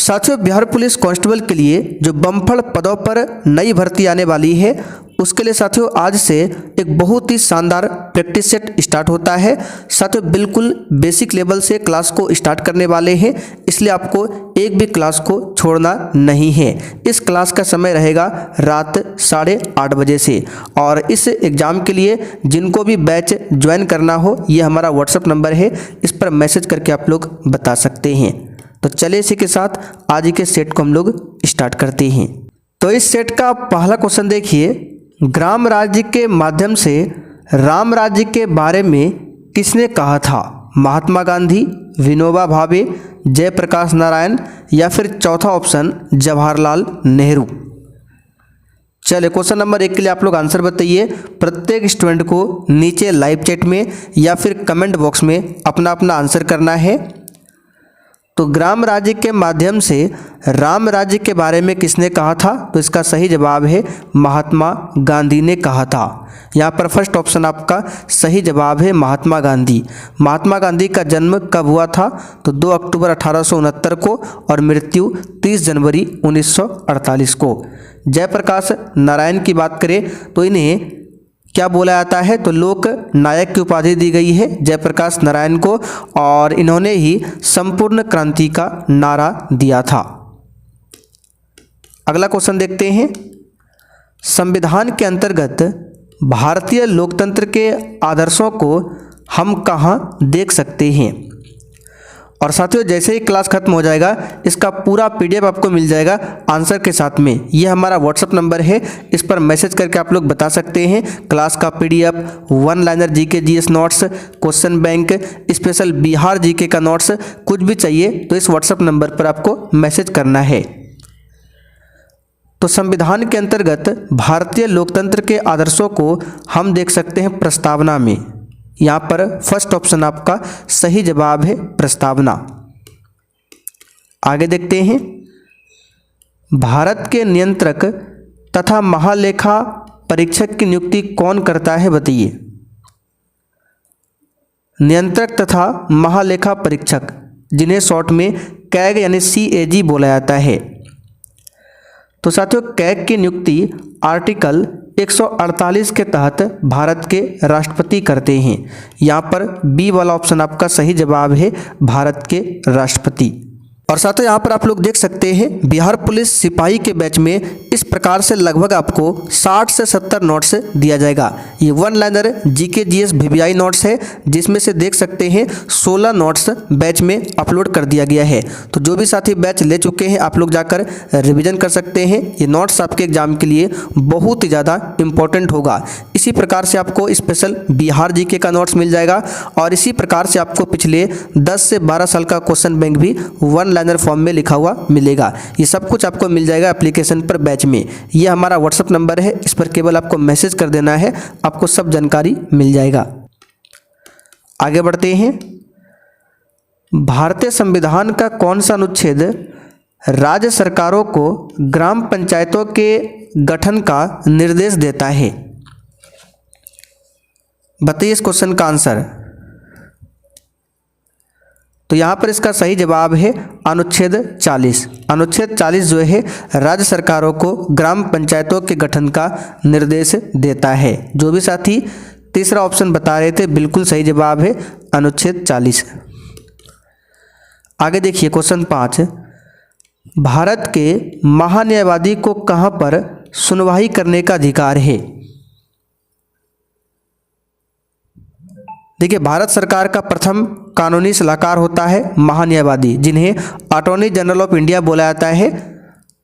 साथियों, Bihar police constable के लिए जो बम्पर पदों पर नई भर्ती आने वाली है, उसके लिए साथियों आज से एक बहुत ही शानदार प्रैक्टिस सेट स्टार्ट होता है। साथियों बिल्कुल बेसिक लेवल से क्लास को स्टार्ट करने वाले हैं, इसलिए आपको एक भी क्लास को छोड़ना नहीं है। इस क्लास का समय रहेगा रात 8:30 बजे से। और इस एग्ज़ाम के लिए जिनको भी बैच ज्वाइन करना हो, ये हमारा व्हाट्सएप नंबर है, इस पर मैसेज करके आप लोग बता सकते हैं। तो चलिए इसी के साथ आज के सेट को हम लोग स्टार्ट करते हैं। तो इस सेट का पहला क्वेश्चन देखिए, ग्राम राज्य के माध्यम से राम राज्य के बारे में किसने कहा था? महात्मा गांधी, विनोबा भावे, जयप्रकाश नारायण या फिर चौथा ऑप्शन जवाहरलाल नेहरू। चलिए क्वेश्चन नंबर 1 के लिए आप लोग आंसर बताइए। प्रत्येक स्टूडेंट को नीचे लाइव चैट में या फिर कमेंट बॉक्स में अपना अपना आंसर करना है। तो ग्राम राज्य के माध्यम से राम राज्य के बारे में किसने कहा था? तो इसका सही जवाब है महात्मा गांधी ने कहा था। यहाँ पर फर्स्ट ऑप्शन आपका सही जवाब है महात्मा गांधी। महात्मा गांधी का जन्म कब हुआ था? तो 2 अक्टूबर 1869 को और मृत्यु 30 जनवरी 1948 को। जयप्रकाश नारायण की बात करें तो इन्हें क्या बोला जाता है? तो लोक नायक की उपाधि दी गई है जयप्रकाश नारायण को, और इन्होंने ही संपूर्ण क्रांति का नारा दिया था। अगला क्वेश्चन देखते हैं। संविधान के अंतर्गत भारतीय लोकतंत्र के आदर्शों को हम कहाँ देख सकते हैं? और साथियों जैसे ही क्लास खत्म हो जाएगा, इसका पूरा पीडीएफ आपको मिल जाएगा आंसर के साथ में। ये हमारा व्हाट्सअप नंबर है, इस पर मैसेज करके आप लोग बता सकते हैं। क्लास का PDF, one liner GK GS notes, question bank, special Bihar GK का नोट्स, कुछ भी चाहिए तो इस व्हाट्सअप नंबर पर आपको मैसेज करना है। तो संविधान के अंतर्गत भारतीय लोकतंत्र के आदर्शों को हम देख सकते हैं प्रस्तावना में। यहाँ पर फर्स्ट ऑप्शन आपका सही जवाब है प्रस्तावना। आगे देखते हैं। भारत के नियंत्रक तथा महालेखा परीक्षक की नियुक्ति कौन करता है? बताइए। नियंत्रक तथा महालेखा परीक्षक, जिन्हें शॉर्ट में कैग यानी CAG बोला जाता है। तो साथियों कैग की नियुक्ति आर्टिकल 148 के तहत भारत के राष्ट्रपति करते हैं। यहाँ पर बी वाला ऑप्शन आपका सही जवाब है भारत के राष्ट्रपति। और साथ ही यहाँ पर आप लोग देख सकते हैं बिहार पुलिस सिपाही के बैच में इस प्रकार से लगभग आपको 60 से 70 नोट्स दिया जाएगा। ये one liner GK GS VVI notes है, जिसमें से देख सकते हैं 16 नोट्स बैच में अपलोड कर दिया गया है। तो जो भी साथी बैच ले चुके हैं आप लोग जाकर रिवीजन कर सकते हैं। ये नोट्स आपके एग्जाम के लिए बहुत ही ज़्यादा इंपॉर्टेंट होगा। इसी प्रकार से आपको स्पेशल बिहार जीके का नोट्स मिल जाएगा, और इसी प्रकार से आपको पिछले 10 से 12 साल का क्वेश्चन बैंक भी वन लाइनर फॉर्म में लिखा हुआ मिलेगा। ये सब कुछ आपको मिल जाएगा एप्लीकेशन पर बैच में। ये हमारा व्हाट्सएप नंबर है, इस पर केवल आपको मैसेज कर देना है, आपको सब जानकारी मिल जाएगा। आगे बढ़ते हैं। भारतीय संविधान का कौन सा अनुच्छेद राज्य सरकारों को ग्राम पंचायतों के गठन का निर्देश देता है? बताइए इस क्वेश्चन का आंसर। तो यहाँ पर इसका सही जवाब है अनुच्छेद 40। अनुच्छेद 40 जो है राज्य सरकारों को ग्राम पंचायतों के गठन का निर्देश देता है। जो भी साथी तीसरा ऑप्शन बता रहे थे, बिल्कुल सही जवाब है अनुच्छेद 40। आगे देखिए क्वेश्चन 5। भारत के महान्यायवादी को कहाँ पर सुनवाई करने का अधिकार है? देखिए, भारत सरकार का प्रथम कानूनी सलाहकार होता है महान्यायवादी, जिन्हें अटॉर्नी जनरल ऑफ इंडिया बोला जाता है।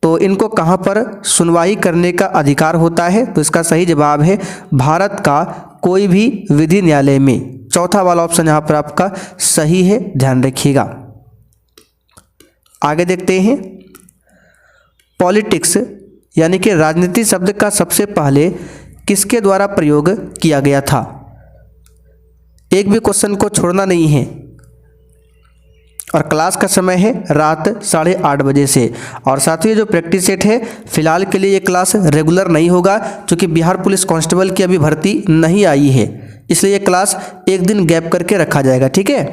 तो इनको कहाँ पर सुनवाई करने का अधिकार होता है? तो इसका सही जवाब है भारत का कोई भी विधि न्यायालय में। चौथा वाला ऑप्शन यहाँ पर आपका सही है, ध्यान रखिएगा। आगे देखते हैं। पॉलिटिक्स यानी कि राजनीति शब्द का सबसे पहले किसके द्वारा प्रयोग किया गया था? एक भी क्वेश्चन को छोड़ना नहीं है, और क्लास का समय है रात 8:30 बजे से। और साथ ही जो प्रैक्टिस सेट है, फिलहाल के लिए ये क्लास रेगुलर नहीं होगा, क्योंकि बिहार पुलिस कांस्टेबल की अभी भर्ती नहीं आई है, इसलिए ये क्लास एक दिन गैप करके रखा जाएगा, ठीक है।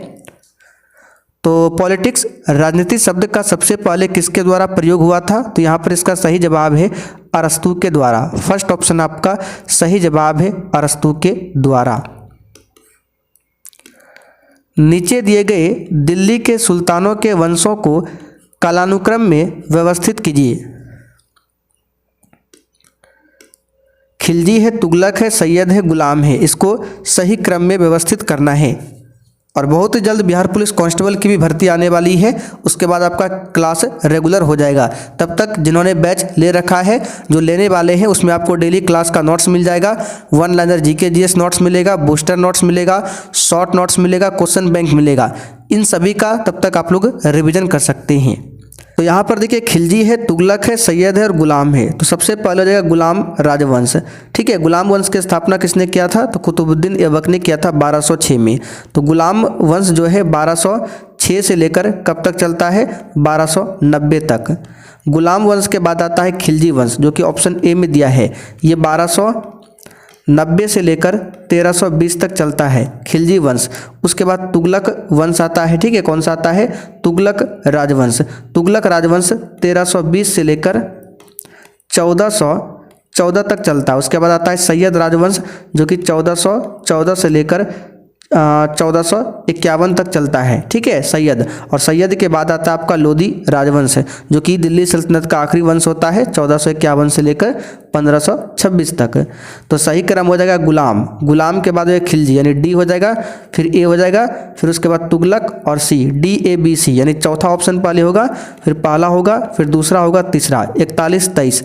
तो पॉलिटिक्स राजनीति शब्द का सबसे पहले किसके द्वारा प्रयोग हुआ था? तो यहाँ पर इसका सही जवाब है अरस्तू के द्वारा। फर्स्ट ऑप्शन आपका सही जवाब है अरस्तू के द्वारा। नीचे दिए गए दिल्ली के सुल्तानों के वंशों को कालानुक्रम में व्यवस्थित कीजिए। खिलजी है, तुगलक है, सैयद है, गुलाम है। इसको सही क्रम में व्यवस्थित करना है। और बहुत ही जल्द बिहार पुलिस कांस्टेबल की भी भर्ती आने वाली है। उसके बाद आपका क्लास रेगुलर हो जाएगा। तब तक जिन्होंने बैच ले रखा है, जो लेने वाले हैं, उसमें आपको डेली क्लास का नोट्स मिल जाएगा। One liner GK GS notes मिलेगा, बूस्टर नोट्स मिलेगा, शॉर्ट नोट्स मिलेगा, क्वेश्चन बैंक मिलेगा। इन सभी का तब तक आप लोग रिविजन कर सकते हैं। तो यहाँ पर देखिए खिलजी है, तुगलक है, सैयद है और गुलाम है। तो सबसे पहले हो जाएगा गुलाम राजवंश। ठीक है, गुलाम वंश की स्थापना किसने किया था? तो कुतुबुद्दीन ऐबक ने किया था 1206 में। तो गुलाम वंश जो है 1206 से लेकर कब तक चलता है? 1290 तक। गुलाम वंश के बाद आता है खिलजी वंश, जो कि ऑप्शन ए में दिया है। ये 1290 से लेकर 1320 तक चलता है खिलजी वंश। उसके बाद तुगलक वंश आता है। ठीक है, कौन सा आता है? तुगलक राजवंश। तुगलक राजवंश 1320 से लेकर 1414 तक चलता है। उसके बाद आता है सैयद राजवंश, जो कि 1414 से लेकर 1451 तक चलता है। ठीक है, सैयद। और सैयद के बाद आता है आपका लोधी राजवंश, जो कि दिल्ली सल्तनत का आखिरी वंश होता है 1451 से लेकर 1526 तक। तो सही क्रम हो जाएगा गुलाम। गुलाम के बाद खिलजी यानी डी हो जाएगा, फिर ए हो जाएगा, फिर उसके बाद तुगलक और सी, DABC यानी चौथा ऑप्शन पहले होगा, फिर पहला होगा, फिर दूसरा होगा, तीसरा 41-23।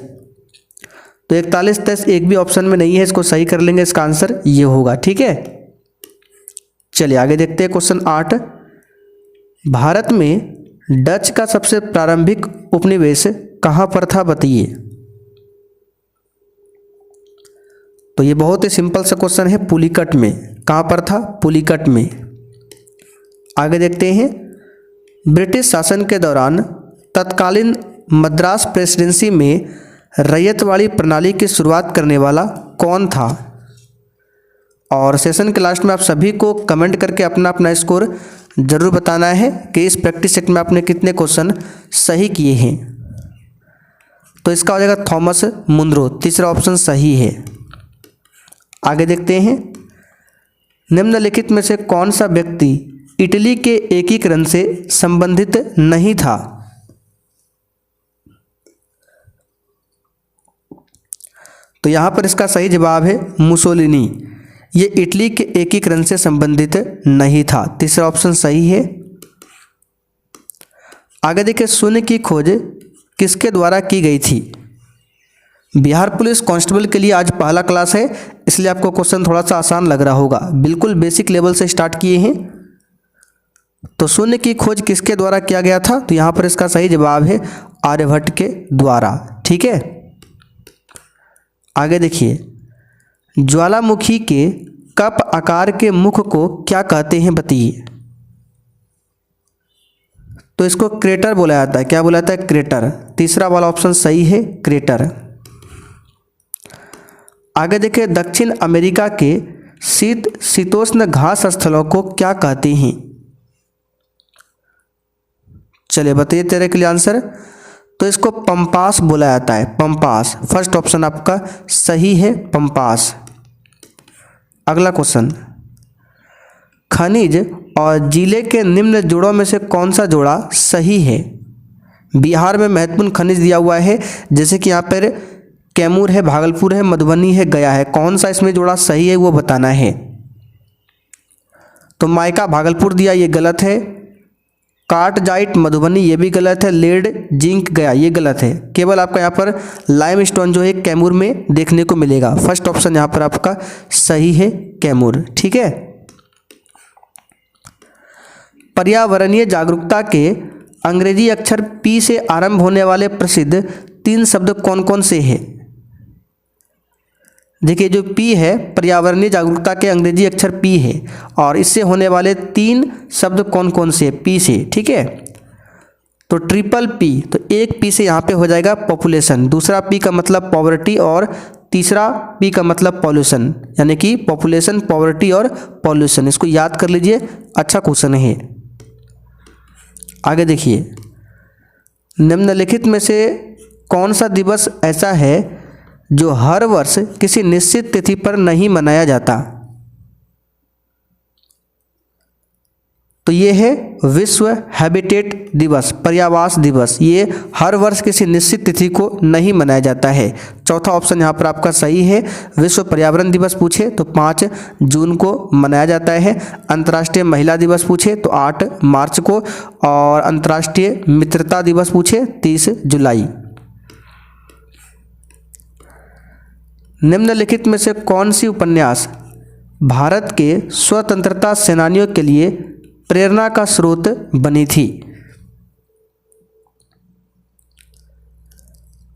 तो 41-23 एक भी ऑप्शन में नहीं है, इसको सही कर लेंगे। इसका आंसर ये होगा। ठीक है, चलिए आगे देखते हैं। क्वेश्चन 8, भारत में डच का सबसे प्रारंभिक उपनिवेश कहाँ पर था? बताइए। तो ये बहुत ही सिंपल सा क्वेश्चन है, पुलिकट में। कहाँ पर था? पुलिकट में। आगे देखते हैं। ब्रिटिश शासन के दौरान तत्कालीन मद्रास प्रेसिडेंसी में रैयतवाड़ी प्रणाली की शुरुआत करने वाला कौन था? और सेशन के लास्ट में आप सभी को कमेंट करके अपना अपना स्कोर जरूर बताना है कि इस प्रैक्टिस सेट में आपने कितने क्वेश्चन सही किए हैं। तो इसका हो जाएगा थॉमस मुनरो, तीसरा ऑप्शन सही है। आगे देखते हैं। निम्नलिखित में से कौन सा व्यक्ति इटली के एकीकरण से संबंधित नहीं था? तो यहां पर इसका सही जवाब है मुसोलिनी। ये इटली के एकीकरण से संबंधित नहीं था, तीसरा ऑप्शन सही है। आगे देखिए, शून्य की खोज किसके द्वारा की गई थी? बिहार पुलिस कांस्टेबल के लिए आज पहला क्लास है, इसलिए आपको क्वेश्चन थोड़ा सा आसान लग रहा होगा। बिल्कुल बेसिक लेवल से स्टार्ट किए हैं। तो शून्य की खोज किसके द्वारा किया गया था? तो यहाँ पर इसका सही जवाब है आर्यभट्ट के द्वारा। ठीक है, आगे देखिए। ज्वालामुखी के कप आकार के मुख को क्या कहते हैं? बताइए। तो इसको क्रेटर बोला जाता है। क्या बोला जाता है? क्रेटर। तीसरा वाला ऑप्शन सही है, क्रेटर। आगे देखिए। दक्षिण अमेरिका के शीतोष्ण घास स्थलों को क्या कहते हैं? चलिए बताइए तेरे के लिए आंसर। तो इसको पंपास बोला जाता है, पंपास। फर्स्ट ऑप्शन आपका सही है, पंपास। अगला क्वेश्चन। खनिज और जिले के निम्न जोड़ों में से कौन सा जोड़ा सही है? बिहार में महत्वपूर्ण खनिज दिया हुआ है, जैसे कि यहाँ पर कैमूर है, भागलपुर है, मधुबनी है, गया है। कौन सा इसमें जोड़ा सही है वो बताना है। तो माइका भागलपुर दिया, ये गलत है। कार्टजाइट मधुबनी, ये भी गलत है। लेड जिंक गया, ये गलत है। केवल आपका यहाँ पर लाइमस्टोन जो है कैमूर में देखने को मिलेगा। फर्स्ट ऑप्शन यहाँ पर आपका सही है, कैमूर। ठीक है। पर्यावरणीय जागरूकता के अंग्रेजी अक्षर पी से आरंभ होने वाले प्रसिद्ध 3 शब्द कौन कौन से हैं? देखिए, जो पी है पर्यावरणीय जागरूकता के अंग्रेजी अक्षर पी है, और इससे होने वाले 3 शब्द कौन कौन से पी से? ठीक है, तो ट्रिपल पी। तो एक पी से यहाँ पे हो जाएगा पॉपुलेशन, दूसरा पी का मतलब पॉवर्टी, और तीसरा पी का मतलब पॉल्यूशन, यानी कि पॉपुलेशन, पॉवर्टी और पॉल्यूशन। इसको याद कर लीजिए, अच्छा क्वेश्चन है। आगे देखिए, निम्नलिखित में से कौन सा दिवस ऐसा है जो हर वर्ष किसी निश्चित तिथि पर नहीं मनाया जाता? तो ये है विश्व हैबिटेट दिवस, पर्यावास दिवस। ये हर वर्ष किसी निश्चित तिथि को नहीं मनाया जाता है। चौथा ऑप्शन यहाँ पर आपका सही है। विश्व पर्यावरण दिवस पूछे तो 5 जून को मनाया जाता है। अंतर्राष्ट्रीय महिला दिवस पूछे तो 8 मार्च को, और अंतर्राष्ट्रीय मित्रता दिवस पूछे 30 जुलाई। निम्नलिखित में से कौन सी उपन्यास भारत के स्वतंत्रता सेनानियों के लिए प्रेरणा का स्रोत बनी थी?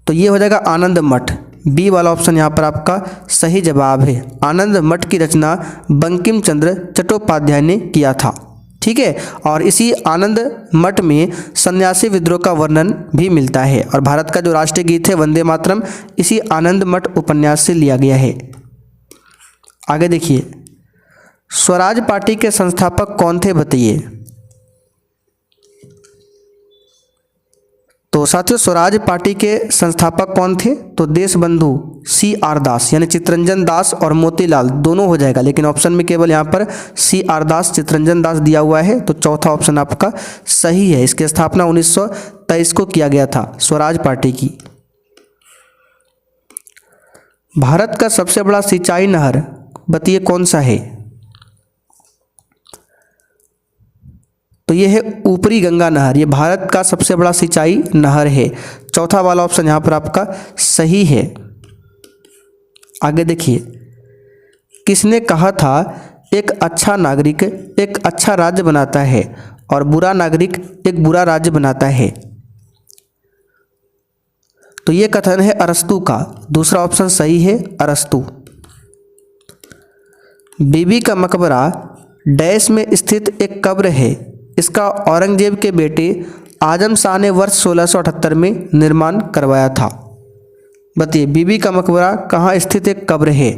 तो ये हो जाएगा आनंद मठ। बी वाला ऑप्शन यहाँ पर आपका सही जवाब है। आनंद मठ की रचना बंकिम चंद्र चट्टोपाध्याय ने किया था। ठीक है, और इसी आनंद मठ में सन्यासी विद्रोह का वर्णन भी मिलता है, और भारत का जो राष्ट्रीय गीत है वंदे मातरम इसी आनंद मठ उपन्यास से लिया गया है। आगे देखिए, स्वराज पार्टी के संस्थापक कौन थे बताइए? तो साथियों, स्वराज पार्टी के संस्थापक कौन थे? तो देशबंधु CR दास, यानी चित्तरंजन दास और मोतीलाल दोनों हो जाएगा, लेकिन ऑप्शन में केवल यहाँ पर CR दास, चित्तरंजन दास दिया हुआ है, तो चौथा ऑप्शन आपका सही है। इसकी स्थापना 1923 को किया गया था स्वराज पार्टी की। भारत का सबसे बड़ा सिंचाई नहर बताइए कौन सा है? तो ये है ऊपरी गंगा नहर। ये भारत का सबसे बड़ा सिंचाई नहर है। चौथा वाला ऑप्शन यहाँ पर आपका सही है। आगे देखिए, किसने कहा था एक अच्छा नागरिक एक अच्छा राज्य बनाता है और बुरा नागरिक एक बुरा राज्य बनाता है? तो ये कथन है अरस्तु का। दूसरा ऑप्शन सही है, अरस्तु। बीबी का मकबरा डैश में स्थित एक कब्र है। इसका औरंगजेब के बेटे आजम शाह ने वर्ष 1678 में निर्माण करवाया था। बताइए, बीबी का मकबरा कहाँ स्थित एक कब्र है,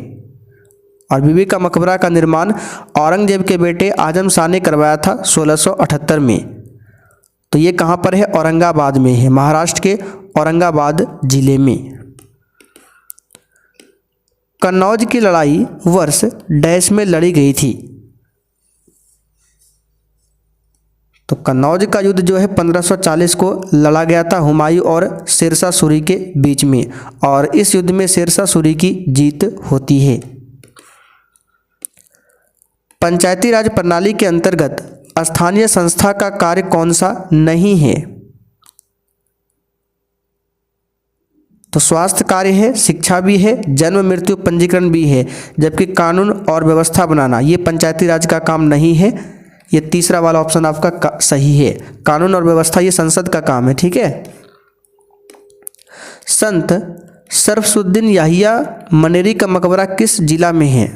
और बीबी का मकबरा का निर्माण औरंगजेब के बेटे आजम शाह ने करवाया था 1678 में। तो ये कहाँ पर है? औरंगाबाद में है, महाराष्ट्र के औरंगाबाद जिले में। कन्नौज की लड़ाई वर्ष डैश में लड़ी गई थी। तो कन्नौज का युद्ध जो है 1540 को लड़ा गया था हुमायूं और शेरशाह सूरी के बीच में, और इस युद्ध में शेरशाह सूरी की जीत होती है। पंचायती राज प्रणाली के अंतर्गत स्थानीय संस्था का कार्य कौन सा नहीं है? तो स्वास्थ्य कार्य है, शिक्षा भी है, जन्म मृत्यु पंजीकरण भी है, जबकि कानून और व्यवस्था बनाना ये पंचायती राज का काम नहीं है। ये तीसरा वाला ऑप्शन आपका सही है। कानून और व्यवस्था ये संसद का काम है। ठीक है। संत शरफुद्दीन याहिया मनेरी का मकबरा किस जिला में है?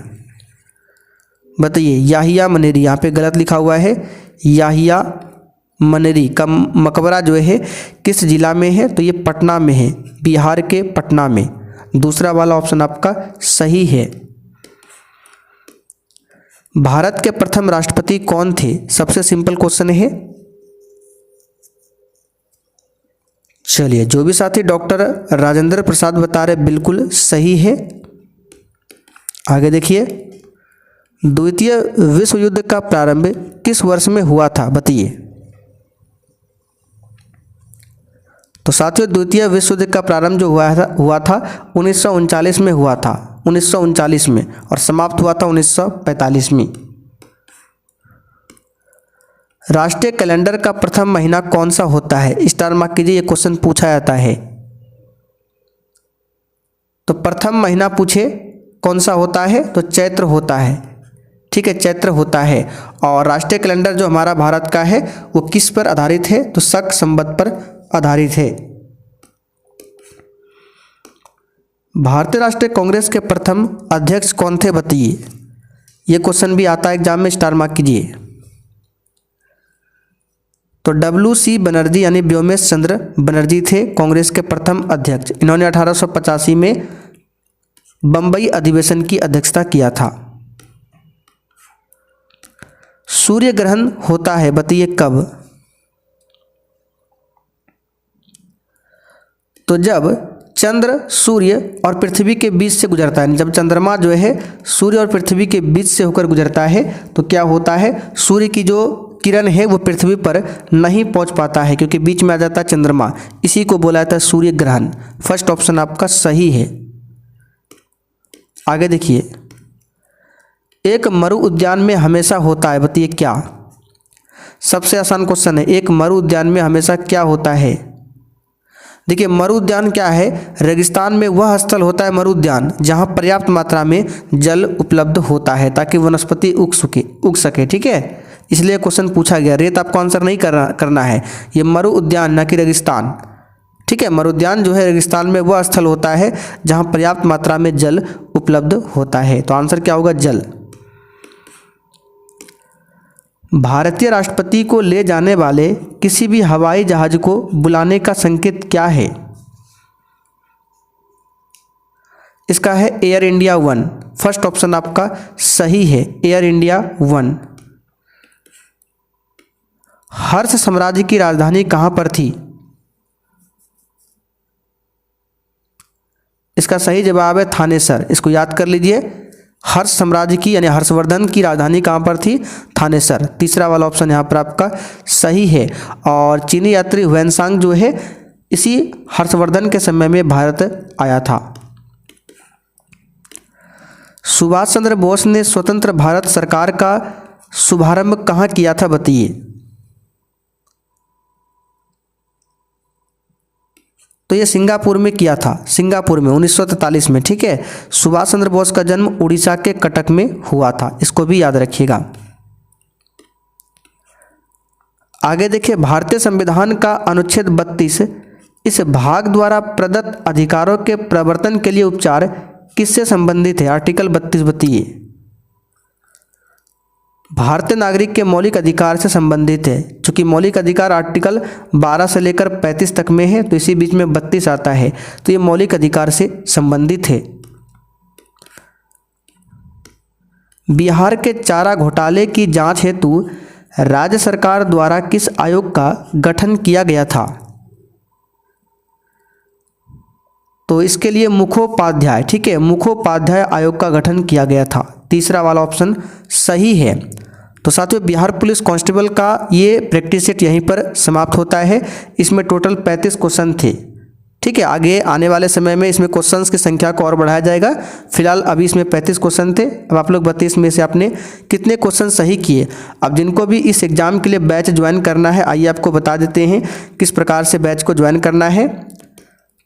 बताइए, याहिया मनेरी, यहाँ पे गलत लिखा हुआ है। याहिया मनेरी का मकबरा जो है किस जिला में है? तो ये पटना में है, बिहार के पटना में। दूसरा वाला ऑप्शन आपका सही है। भारत के प्रथम राष्ट्रपति कौन थे? सबसे सिंपल क्वेश्चन है। चलिए, जो भी साथी डॉक्टर राजेंद्र प्रसाद बता रहे बिल्कुल सही है। आगे देखिए, द्वितीय विश्व युद्ध का प्रारंभ किस वर्ष में हुआ था? बताइए। तो साथियों, द्वितीय विश्व युद्ध का प्रारंभ जो हुआ था 1939 में हुआ था, 1939 में, और समाप्त हुआ था 1945 में। राष्ट्रीय कैलेंडर का प्रथम महीना कौन सा होता है? स्टार मार्क कीजिए, ये क्वेश्चन पूछा जाता है। तो प्रथम महीना पूछे कौन सा होता है? तो चैत्र होता है। ठीक है, चैत्र होता है। और राष्ट्रीय कैलेंडर जो हमारा भारत का है वो किस पर आधारित है? तो शक संवत पर आधारित है। भारतीय राष्ट्रीय कांग्रेस के प्रथम अध्यक्ष कौन थे? बताइए। ये क्वेश्चन भी आता है एग्जाम में, स्टार मार्क कीजिए। तो WC बनर्जी यानी व्योमेश चंद्र बनर्जी थे कांग्रेस के प्रथम अध्यक्ष। इन्होंने 1885 में बंबई अधिवेशन की अध्यक्षता किया था। सूर्य ग्रहण होता है, बताइए कब? तो जब चंद्र, सूर्य और पृथ्वी के बीच से गुजरता है, जब चंद्रमा जो है सूर्य और पृथ्वी के बीच से होकर गुजरता है तो क्या होता है, सूर्य की जो किरण है वो पृथ्वी पर नहीं पहुंच पाता है क्योंकि बीच में आ जाता है चंद्रमा। इसी को बोला जाता है सूर्य ग्रहण। फर्स्ट ऑप्शन आपका सही है। आगे देखिए, एक मरु उद्यान में हमेशा होता है, बताइए क्या। सबसे आसान क्वेश्चन है, एक मरु उद्यान में हमेशा क्या होता है। देखिए मरु उद्यान क्या है, रेगिस्तान में वह स्थल होता है मरु उद्यान जहाँ पर्याप्त मात्रा में जल उपलब्ध होता है ताकि वनस्पति उग सके। ठीक है, इसलिए क्वेश्चन पूछा गया। रेत आपको आंसर नहीं करना है, ये मरु उद्यान न कि रेगिस्तान। ठीक है, मरु उद्यान जो है रेगिस्तान में वह स्थल होता है जहाँ पर्याप्त मात्रा में जल उपलब्ध होता है। तो आंसर क्या होगा, जल। भारतीय राष्ट्रपति को ले जाने वाले किसी भी हवाई जहाज को बुलाने का संकेत क्या है। इसका है एयर इंडिया 1। फर्स्ट ऑप्शन आपका सही है, एयर इंडिया 1। हर्ष साम्राज्य की राजधानी कहां पर थी। इसका सही जवाब है थानेसर। इसको याद कर लीजिए, हर्ष साम्राज्य की यानी हर्षवर्धन की राजधानी कहाँ पर थी, थानेसर। तीसरा वाला ऑप्शन यहाँ पर आपका सही है। और चीनी यात्री हुएनसांग जो है इसी हर्षवर्धन के समय में भारत आया था। सुभाष चंद्र बोस ने स्वतंत्र भारत सरकार का शुभारंभ कहाँ किया था, बताइए। तो ये सिंगापुर में किया था, सिंगापुर में 1943 में। ठीक है, सुभाष चंद्र बोस का जन्म उड़ीसा के कटक में हुआ था, इसको भी याद रखिएगा। आगे देखिए, भारतीय संविधान का अनुच्छेद 32 इस भाग द्वारा प्रदत्त अधिकारों के प्रवर्तन के लिए उपचार किससे संबंधित है। आर्टिकल 32 बताइए। भारतीय नागरिक के मौलिक अधिकार से संबंधित है। चूंकि मौलिक अधिकार आर्टिकल 12 से लेकर 35 तक में है तो इसी बीच में 32 आता है, तो ये मौलिक अधिकार से संबंधित है। बिहार के चारा घोटाले की जांच हेतु राज्य सरकार द्वारा किस आयोग का गठन किया गया था। तो इसके लिए मुखोपाध्याय, ठीक है, मुखोपाध्याय आयोग का गठन किया गया था। तीसरा वाला ऑप्शन सही है। तो साथियों, बिहार पुलिस कांस्टेबल का ये प्रैक्टिस सेट यहीं पर समाप्त होता है। इसमें टोटल 35 क्वेश्चन थे। ठीक है, आगे आने वाले समय में इसमें क्वेश्चंस की संख्या को और बढ़ाया जाएगा। फिलहाल अभी इसमें 35 क्वेश्चन थे। अब आप लोग 32 में से आपने कितने क्वेश्चन सही किए। अब जिनको भी इस एग्जाम के लिए बैच ज्वाइन करना है, आइए आपको बता देते हैं किस प्रकार से बैच को ज्वाइन करना है।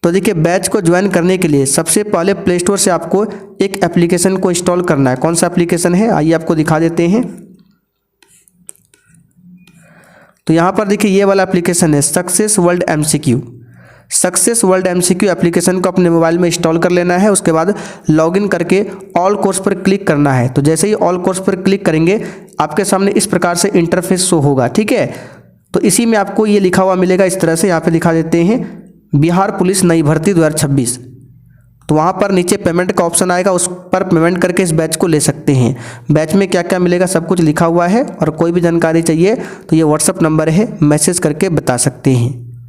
तो देखिए, बैच को ज्वाइन करने के लिए सबसे पहले प्ले स्टोर से आपको एक एप्लीकेशन को इंस्टॉल करना है। कौन सा एप्लीकेशन है, आइए आपको दिखा देते हैं। तो यहाँ पर देखिए, ये वाला एप्लीकेशन है success world MCQ। Success world MCQ application को अपने मोबाइल में इंस्टॉल कर लेना है। उसके बाद लॉगिन करके ऑल कोर्स पर क्लिक करना है। तो जैसे ही ऑल कोर्स पर क्लिक करेंगे आपके सामने इस प्रकार से इंटरफेस शो होगा। ठीक है, तो इसी में आपको ये लिखा हुआ मिलेगा इस तरह से। यहाँ पे दिखा देते हैं बिहार पुलिस नई भर्ती 2026। तो वहाँ पर नीचे पेमेंट का ऑप्शन आएगा, उस पर पेमेंट करके इस बैच को ले सकते हैं। बैच में क्या क्या मिलेगा सब कुछ लिखा हुआ है, और कोई भी जानकारी चाहिए तो ये व्हाट्सअप नंबर है, मैसेज करके बता सकते हैं।